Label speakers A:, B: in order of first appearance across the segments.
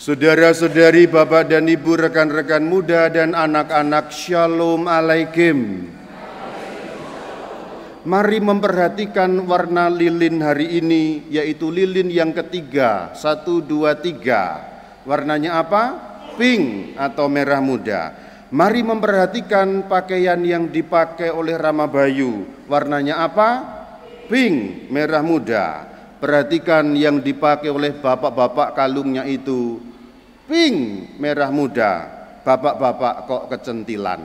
A: Saudara-saudari, Bapak dan Ibu, rekan-rekan muda dan anak-anak, Shalom Alaikum. Mari memperhatikan warna lilin hari ini, yaitu lilin yang ketiga, 1, 2, 3. Warnanya apa? Pink atau merah muda. Mari memperhatikan pakaian yang dipakai oleh Rama Bayu. Warnanya apa? Pink, merah muda. Perhatikan yang dipakai oleh bapak-bapak kalungnya itu pink, merah muda. Bapak-bapak kok kecentilan.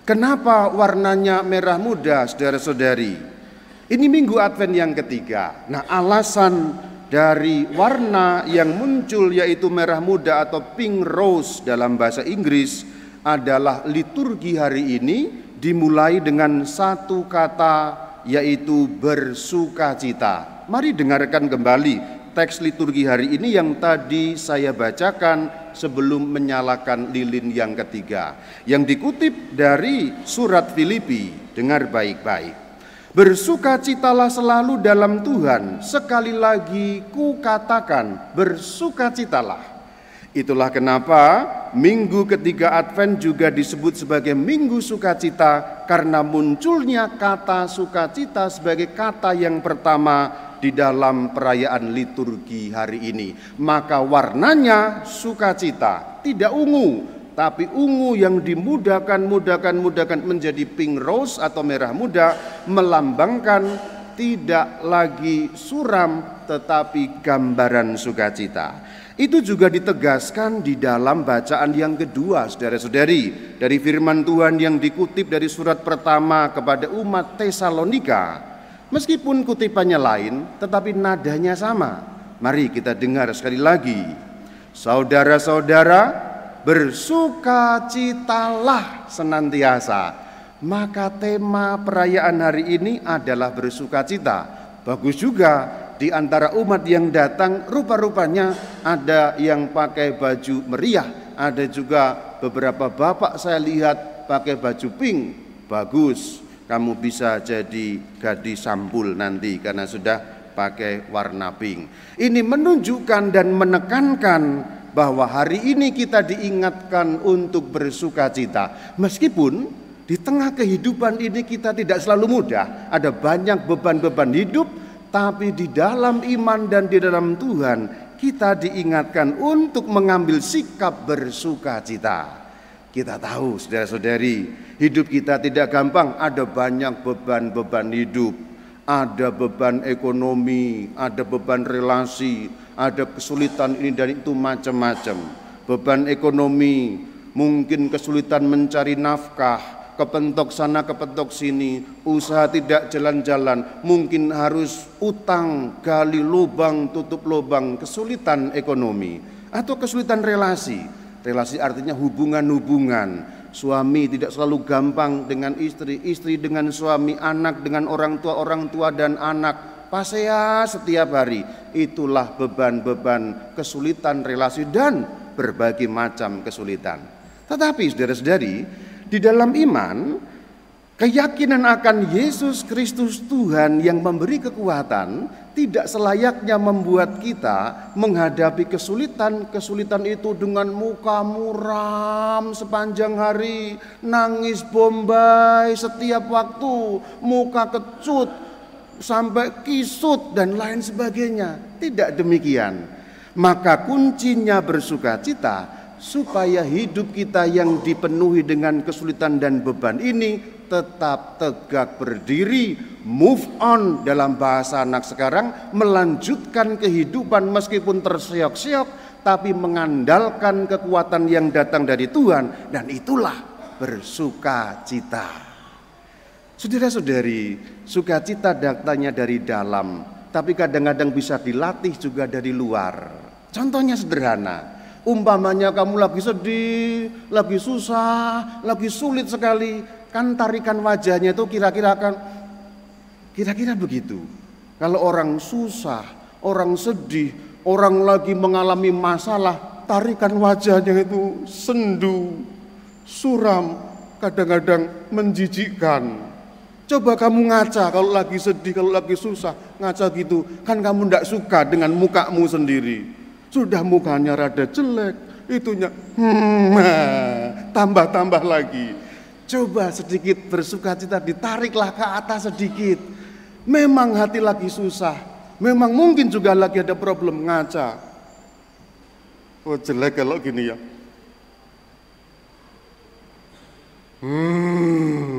A: Kenapa warnanya merah muda, saudara-saudari? Ini minggu Advent yang ketiga. Nah, alasan dari warna yang muncul yaitu merah muda atau pink rose dalam bahasa Inggris adalah liturgi hari ini dimulai dengan satu kata, yaitu bersukacita. Mari dengarkan kembali teks liturgi hari ini yang tadi saya bacakan sebelum menyalakan lilin yang ketiga, yang dikutip dari surat Filipi. Dengar baik-baik. Bersukacitalah selalu dalam Tuhan. Sekali lagi ku katakan, bersukacitalah. Itulah kenapa minggu ketiga Advent juga disebut sebagai minggu sukacita, karena munculnya kata sukacita sebagai kata yang pertama di dalam perayaan liturgi hari ini. Maka warnanya sukacita, tidak ungu, tapi ungu yang dimudahkan menjadi pink rose atau merah muda, melambangkan tidak lagi suram tetapi gambaran sukacita. Itu juga ditegaskan di dalam bacaan yang kedua, saudara-saudari, dari firman Tuhan yang dikutip dari surat pertama kepada umat Tesalonika. Meskipun kutipannya lain, tetapi nadanya sama. Mari kita dengar sekali lagi. Saudara-saudara, bersukacitalah senantiasa. Maka tema perayaan hari ini adalah bersukacita. Bagus juga. Di antara umat yang datang, rupa-rupanya ada yang pakai baju meriah, ada juga beberapa bapak saya lihat pakai baju pink. Bagus, kamu bisa jadi gadis sampul nanti karena sudah pakai warna pink. Ini menunjukkan dan menekankan bahwa hari ini kita diingatkan untuk bersukacita. Meskipun di tengah kehidupan ini kita tidak selalu mudah, ada banyak beban-beban hidup, tapi di dalam iman dan di dalam Tuhan kita diingatkan untuk mengambil sikap bersukacita. Kita tahu, saudara-saudari, hidup kita tidak gampang. Ada banyak beban-beban hidup. Ada beban ekonomi, ada beban relasi, ada kesulitan ini dan itu macam-macam. Beban ekonomi, mungkin kesulitan mencari nafkah, kepentok sana kepentok sini, usaha tidak jalan-jalan, mungkin harus utang, gali lubang, tutup lubang, kesulitan ekonomi, atau kesulitan relasi. Relasi artinya hubungan-hubungan. Suami tidak selalu gampang dengan istri, istri dengan suami, anak dengan orang tua dan anak. Pasea setiap hari. Itulah beban-beban kesulitan relasi dan berbagai macam kesulitan. Tetapi saudara-saudari, di dalam iman, keyakinan akan Yesus Kristus Tuhan yang memberi kekuatan tidak selayaknya membuat kita menghadapi kesulitan itu dengan muka muram sepanjang hari, nangis bombay setiap waktu, muka kecut sampai kisut dan lain sebagainya. Tidak demikian. Maka kuncinya bersukacita supaya hidup kita yang dipenuhi dengan kesulitan dan beban ini tetap tegak berdiri, move on dalam bahasa anak sekarang, melanjutkan kehidupan meskipun terseok-seok, tapi mengandalkan kekuatan yang datang dari Tuhan, dan itulah bersukacita. Saudara-saudari, sukacita datangnya dari dalam, tapi kadang-kadang bisa dilatih juga dari luar. Contohnya sederhana. Umpamanya kamu lagi sedih, lagi susah, lagi sulit sekali, kan tarikan wajahnya itu kira-kira begitu. Kalau orang susah, orang sedih, orang lagi mengalami masalah, tarikan wajahnya itu sendu, suram, kadang-kadang menjijikkan. Coba kamu ngaca kalau lagi sedih, kalau lagi susah, ngaca gitu, kan kamu tidak suka dengan mukamu sendiri. Sudah mukanya rada jelek, itunya tambah-tambah lagi. Coba sedikit bersukacita, ditariklah ke atas sedikit. Memang hati lagi susah, memang mungkin juga lagi ada problem ngaca. Oh jelek kalau gini ya.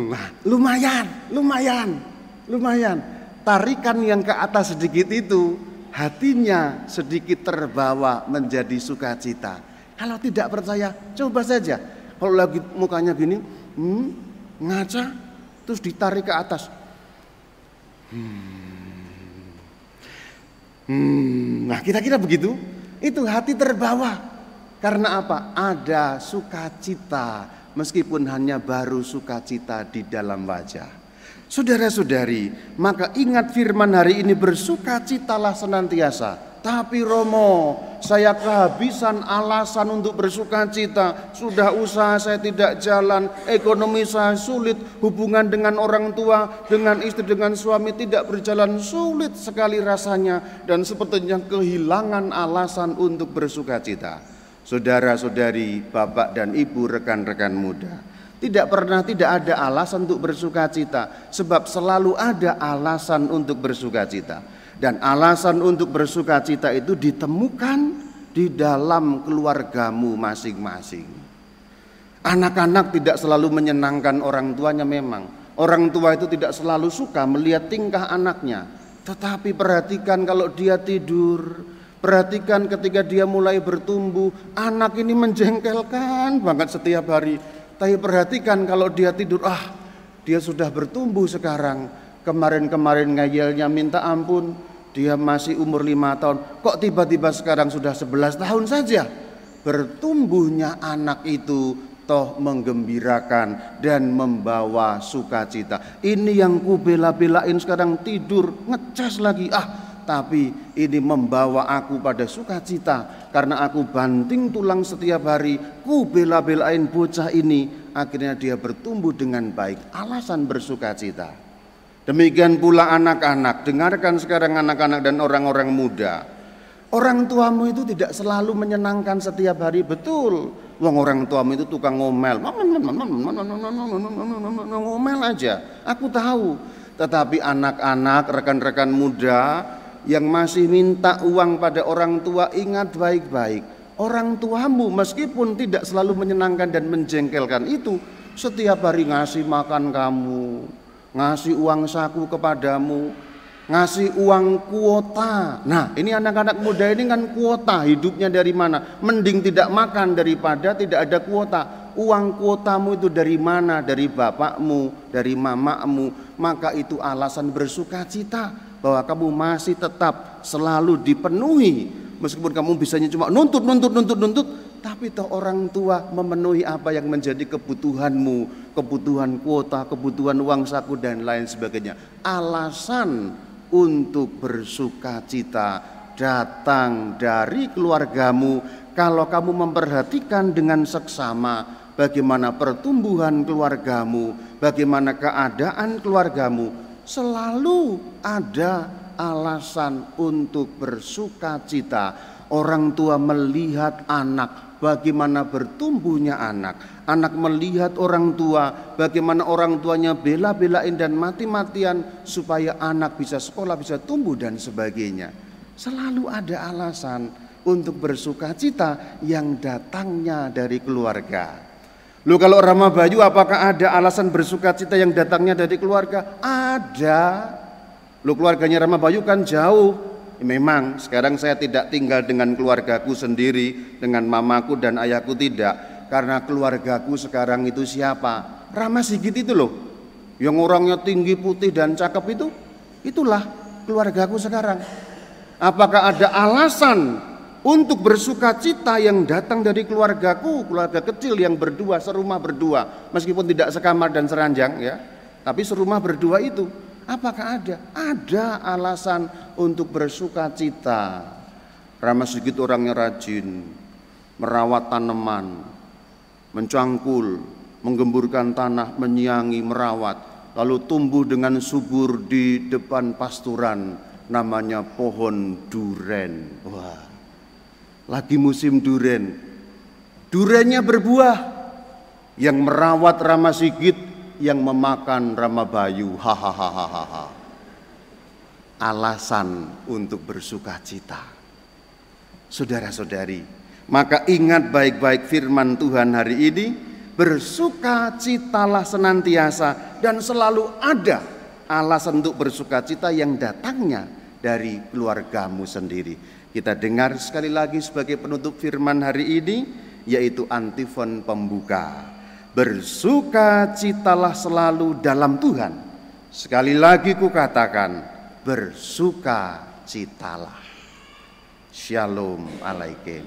A: Nah, lumayan. Tarikan yang ke atas sedikit itu, hatinya sedikit terbawa menjadi sukacita. Kalau tidak percaya, coba saja. Kalau lagi mukanya gini, ngaca, terus ditarik ke atas. Nah, kira-kira begitu. Itu hati terbawa. Karena apa? Ada sukacita, meskipun hanya baru sukacita di dalam wajah. Saudara-saudari, maka ingat firman hari ini, bersukacitalah senantiasa. Tapi Romo, saya kehabisan alasan untuk bersukacita. Sudah usaha saya tidak jalan, ekonomi saya sulit, hubungan dengan orang tua, dengan istri, dengan suami tidak berjalan, sulit sekali rasanya, dan sepertinya kehilangan alasan untuk bersukacita. Saudara-saudari, bapak dan ibu, rekan-rekan muda, tidak ada alasan untuk bersukacita, sebab selalu ada alasan untuk bersukacita. Dan alasan untuk bersukacita itu ditemukan di dalam keluargamu masing-masing. Anak-anak tidak selalu menyenangkan orang tuanya memang. Orang tua itu tidak selalu suka melihat tingkah anaknya. Tetapi perhatikan kalau dia tidur, perhatikan ketika dia mulai bertumbuh, anak ini menjengkelkan banget setiap hari. Tapi perhatikan kalau dia tidur, dia sudah bertumbuh sekarang. Kemarin-kemarin ngeyelnya minta ampun, dia masih umur 5 tahun, kok tiba-tiba sekarang sudah 11 tahun saja. Bertumbuhnya anak itu toh menggembirakan dan membawa sukacita. Ini yang ku bela-belain sekarang tidur, ngecas lagi. Tapi ini membawa aku pada sukacita, karena aku banting tulang setiap hari, ku bela-belain bocah ini, akhirnya dia bertumbuh dengan baik. Alasan bersukacita. Demikian pula anak-anak, dengarkan sekarang anak-anak dan orang-orang muda. Orang tuamu itu tidak selalu menyenangkan setiap hari, betul. Wong orang tuamu itu tukang ngomel, ngomel aja. Aku tahu. Tetapi anak-anak, rekan-rekan muda yang masih minta uang pada orang tua, ingat baik-baik. Orang tuamu meskipun tidak selalu menyenangkan dan menjengkelkan itu, setiap hari ngasih makan kamu, ngasih uang saku kepadamu, ngasih uang kuota. Nah, ini anak-anak muda ini kan kuota, hidupnya dari mana? Mending tidak makan daripada tidak ada kuota. Uang kuotamu itu dari mana? Dari bapakmu, dari mamamu. Maka itu alasan bersukacita bahwa kamu masih tetap selalu dipenuhi. Meskipun kamu bisanya cuma nuntut, tapi toh orang tua memenuhi apa yang menjadi kebutuhanmu, kebutuhan kuota, kebutuhan uang saku dan lain sebagainya. Alasan untuk bersukacita datang dari keluargamu. Kalau kamu memperhatikan dengan seksama bagaimana pertumbuhan keluargamu, bagaimana keadaan keluargamu, selalu ada alasan untuk bersukacita. Orang tua melihat anak, bagaimana bertumbuhnya anak. Anak melihat orang tua, bagaimana orang tuanya bela-belain dan mati-matian supaya anak bisa sekolah, bisa tumbuh dan sebagainya. Selalu ada alasan untuk bersukacita yang datangnya dari keluarga. Loh, kalau Rama Bayu apakah ada alasan bersukacita yang datangnya dari keluarga? Ada. Loh, keluarganya Rama Bayu kan jauh. Memang sekarang saya tidak tinggal dengan keluargaku sendiri, dengan mamaku dan ayahku, tidak. Karena keluargaku sekarang itu siapa? Rama Sigit itu loh, yang orangnya tinggi, putih dan cakep itu. Itulah keluargaku sekarang. Apakah ada alasan untuk bersukacita yang datang dari keluargaku, keluarga kecil yang berdua, serumah berdua, meskipun tidak sekamar dan seranjang ya, tapi serumah berdua itu? Apakah ada? Ada alasan untuk bersukacita. Rama Sigit orangnya rajin, merawat tanaman, mencangkul, menggemburkan tanah, menyiangi, merawat, lalu tumbuh dengan subur di depan pasturan, namanya pohon duren. Wah, lagi musim duren. Durennya berbuah. Yang merawat Rama Sigit, yang memakan Rama Bayu. Hahaha. Alasan untuk bersuka cita. Saudara-saudari, maka ingat baik-baik firman Tuhan hari ini. Bersuka citalah senantiasa, dan selalu ada alasan untuk bersuka cita yang datangnya dari keluargamu sendiri. Kita dengar sekali lagi sebagai penutup firman hari ini, yaitu antifon pembuka. Bersuka citalah selalu dalam Tuhan. Sekali lagi kukatakan, bersuka citalah. Shalom alaikum.